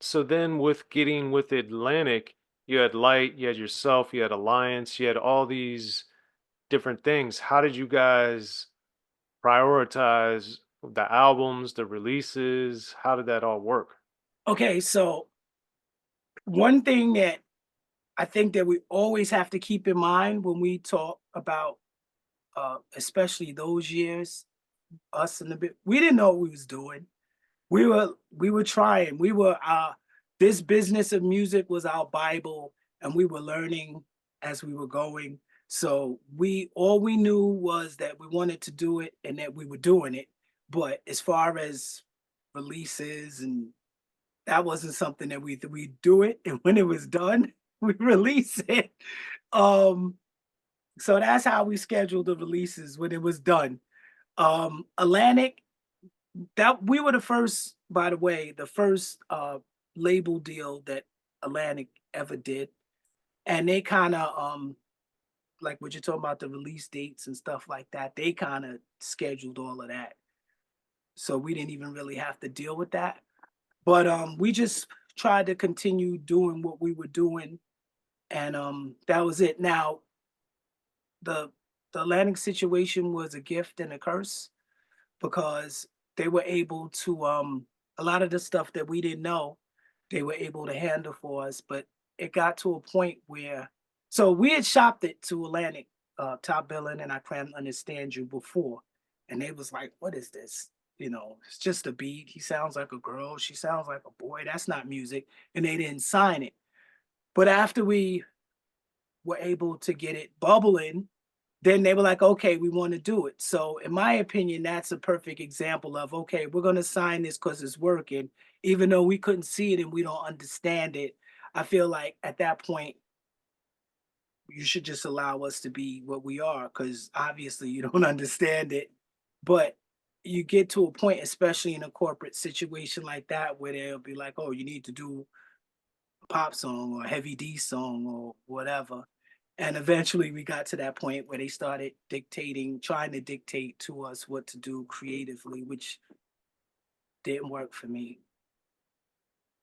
So then with getting with Atlantic, you had Lyte, you had yourself, you had Alliance, you had all these different things. How did you guys prioritize the albums, the releases? How did that all work? Okay, so one thing that I think that we always have to keep in mind when we talk about, especially those years, us in the bit, we didn't know what we was doing. We were trying. We were this business of music was our Bible, and we were learning as we were going. So we all we knew was that we wanted to do it and that we were doing it. But as far as releases and that wasn't something that we do it, and when it was done, we release it. Um, so that's how we scheduled the releases when it was done. Atlantic, that we were the first, by the way, the first label deal that Atlantic ever did. And they kind of like what you're talking about the release dates and stuff like that, they kind of scheduled all of that. So we didn't even really have to deal with that. But we just tried to continue doing what we were doing, and that was it. Now the the Atlantic situation was a gift and a curse because they were able to a lot of the stuff that we didn't know, they were able to handle for us. But it got to a point where so we had shopped it to Atlantic, Top Billing and I Can't Understand You before. And they was like, what is this? It's just a beat. He sounds like a girl. She sounds like a boy. That's not music. And they didn't sign it. But after we were able to get it bubbling, then they were like, okay, we want to do it. So, in my opinion, that's a perfect example of okay, we're going to sign this because it's working, even though we couldn't see it and we don't understand it. I feel like at that point, you should just allow us to be what we are because obviously you don't understand it. But you get to a point, especially in a corporate situation like that, where they'll be like, oh, you need to do pop song or heavy D song or whatever. And eventually we got to that point where they started dictating, trying to dictate to us what to do creatively, which didn't work for me.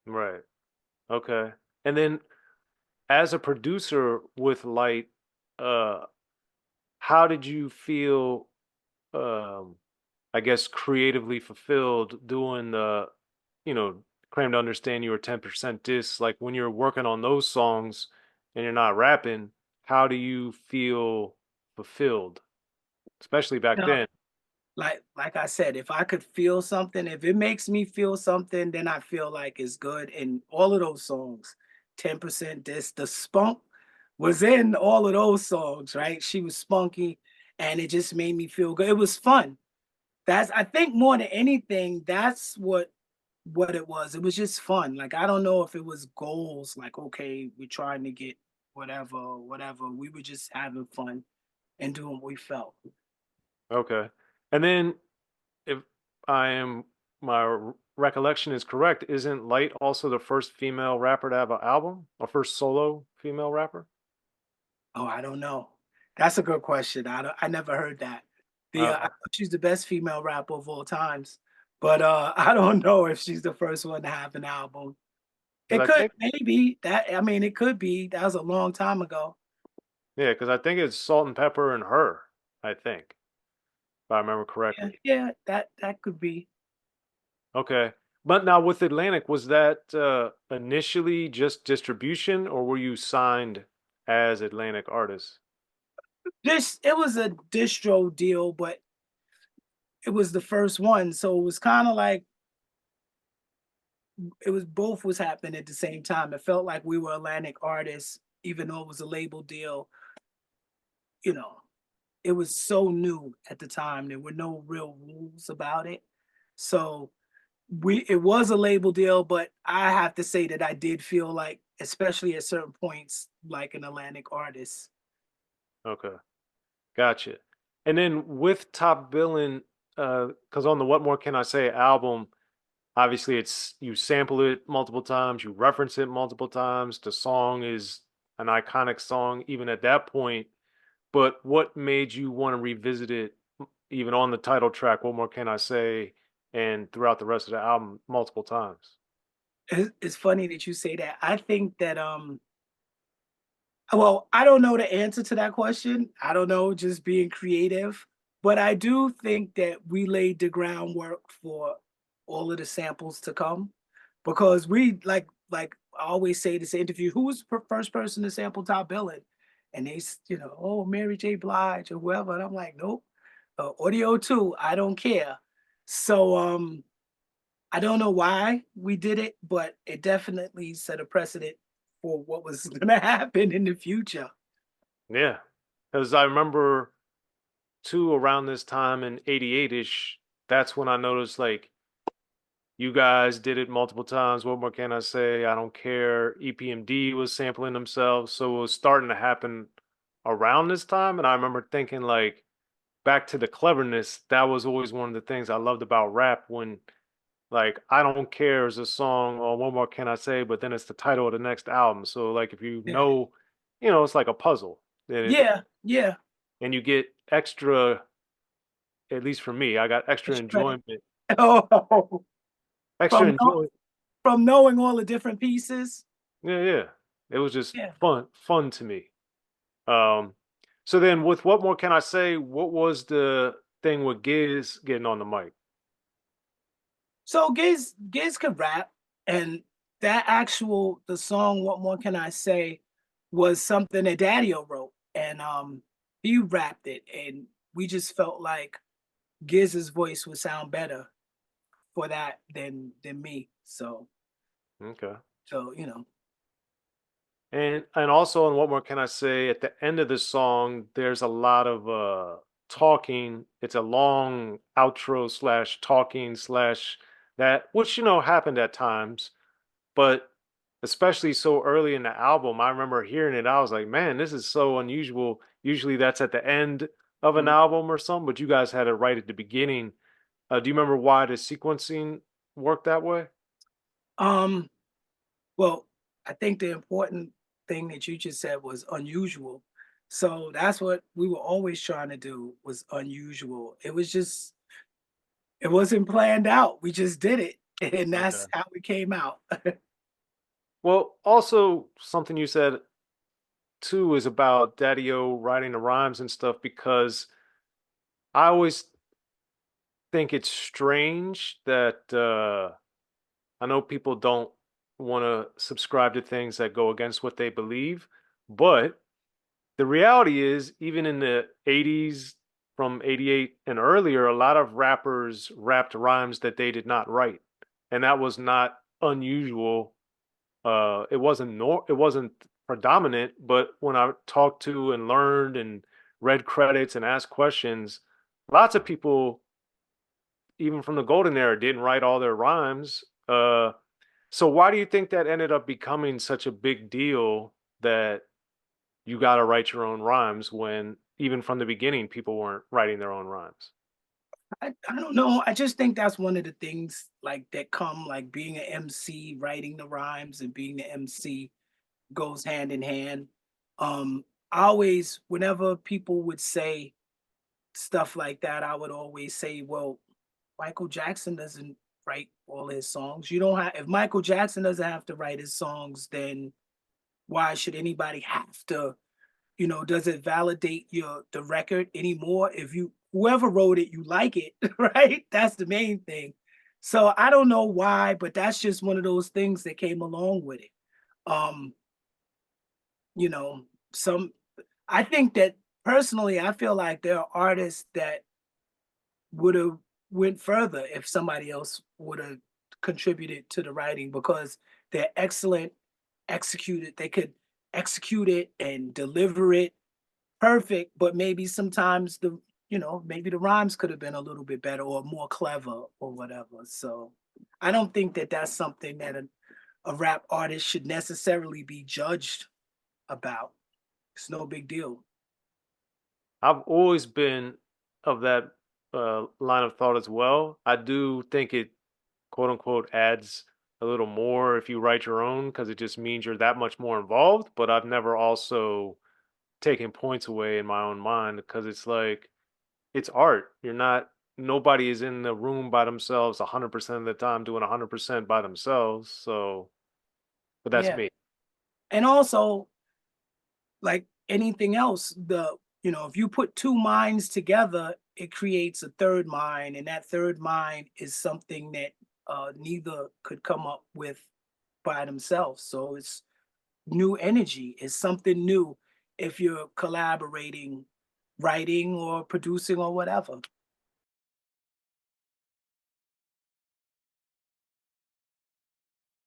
Right. Okay. And then as a producer with Lyte, uh, how did you feel um I guess creatively fulfilled doing the, you know, claim to understand you were 10% disc, like when you're working on those songs and you're not rapping, how do you feel fulfilled? Especially back Now, then. like I said, if I could feel something, if it makes me feel something, then I feel like it's good. And all of those songs, 10% this, the spunk was in all of those songs, right? She was spunky and it just made me feel good. It was fun. That's I think more than anything, that's what it was. It was just fun. Like I don't know if it was goals, like okay, we're trying to get whatever, whatever. We were just having fun and doing what we felt. Okay. And then if I am recollection is correct, isn't Light also the first female rapper to have an album? Or first solo female rapper? Oh, I don't know. That's a good question. I never heard that. I Okay. know she's the best female rapper of all times, but I don't know if she's the first one to have an album. Because It I could think, maybe that. I mean, it could be. That was a long time ago. yeah, because I think it's Salt and Pepper and Her, I think, if I remember Yeah, correctly. yeah, that could be. Okay. But now with Atlantic, was that initially just distribution or were you signed as Atlantic artists? This it was a distro deal, but it was the first one, so it was kinda like it was both was happening at the same time. It felt like we were Atlantic artists, even though it was a label deal, you know, it was so new at the time, there were no real rules about it. So, we it was a label deal, but I have to say that I did feel like, especially at certain points, like an Atlantic artist. Okay. Gotcha. And then with Top Billin', because on the What More Can I Say album, obviously it's you sample it multiple times, you reference it multiple times. The song is an iconic song even at that point. But what made you want to revisit it even on the title track, What More Can I Say, and throughout the rest of the album multiple times? It's funny that you say that. I think that, well, I don't know the answer to that question. I don't know, just being creative. But I do think that we laid the groundwork for all of the samples to come because we like I always say this interview, who was the first person to sample Top Billing? And oh, Mary J. Blige or whoever. And I'm like, nope. Audio 2, I don't care. So I don't know why we did it, but it definitely set a precedent for what was gonna happen in the future. Yeah, because I remember too around this time in '88ish. That's when I noticed like you guys did it multiple times. What more can I say? I don't care. EPMD was sampling themselves, so it was starting to happen around this time. And I remember thinking like back to the cleverness. That was always one of the things I loved about rap when like I don't care is a song or what more can I say, but then it's the title of the next album. So like if you Yeah. know, it's like a puzzle. And Yeah, yeah. and you get extra, at least for me, I got extra It's credit. enjoyment. Oh, Extra from know enjoy. from knowing all the different pieces. Yeah, yeah. It was just Yeah. fun to me. Um so then with what more can I say? What was the thing with Giz getting on the mic? So Gizz could rap, and the song "What More Can I Say" was something that Daddio wrote, and he rapped it, and we just felt like Gizz's voice would sound better for that than me. Okay. So. And also on what more can I say? At the end of the song, there's a lot of talking. It's a long outro slash talking slash that, which happened at times, but especially so early in the album, I remember hearing it. I was like, man, this is so unusual. Usually that's at the end of an Mhm. album or something, but you guys had it right at the beginning. Do you remember why the sequencing worked that way? Um, well, I think the important thing that you just said was unusual. So that's what we were always trying to do was unusual. It wasn't planned out. We just did it. And Okay. that's how it came out. Well, also something you said too is about Daddy-O writing the rhymes and stuff because I always think it's strange that I know people don't want to subscribe to things that go against what they believe, but the reality is even in the 80s from 88 and earlier, a lot of rappers rapped rhymes that they did not write. And that was not unusual. It wasn't predominant, but when I talked to and learned and read credits and asked questions, lots of people, even from the golden era, didn't write all their rhymes. So why do you think that ended up becoming such a big deal that you got to write your own rhymes when even from the beginning people weren't writing their own rhymes? I don't know. I just think that's one of the things like that come like being an MC, writing the rhymes and being the MC goes hand in hand. I always, whenever people would say stuff like that, I would always say, well, Michael Jackson doesn't write all his songs. You don't have if Michael Jackson doesn't have to write his songs, then why should anybody have to, does it validate the record anymore? If you whoever wrote it, you like it, right? That's the main thing. So I don't know why, but that's just one of those things that came along with it. Um, you know, some I think that personally, I feel like there are artists that would have went further if somebody else would have contributed to the writing because they're excellent executed. They could execute it and deliver it perfect, but maybe sometimes maybe the rhymes could have been a little bit better or more clever or whatever. So I don't think that that's something that a rap artist should necessarily be judged about. It's no big deal. I've always been of that line of thought as well. I do think it quote unquote adds a little more if you write your own because it just means you're that much more involved. But I've never also taken points away in my own mind because it's like it's art. You're not. nobody is in the room by themselves 100% of the time doing 100% by themselves. So, but that's Yeah. me. And also, like anything else, if you put two minds together, it creates a third mind, and that third mind is something that neither could come up with by themselves. So it's new energy, it's something new if you're collaborating, writing or producing or whatever.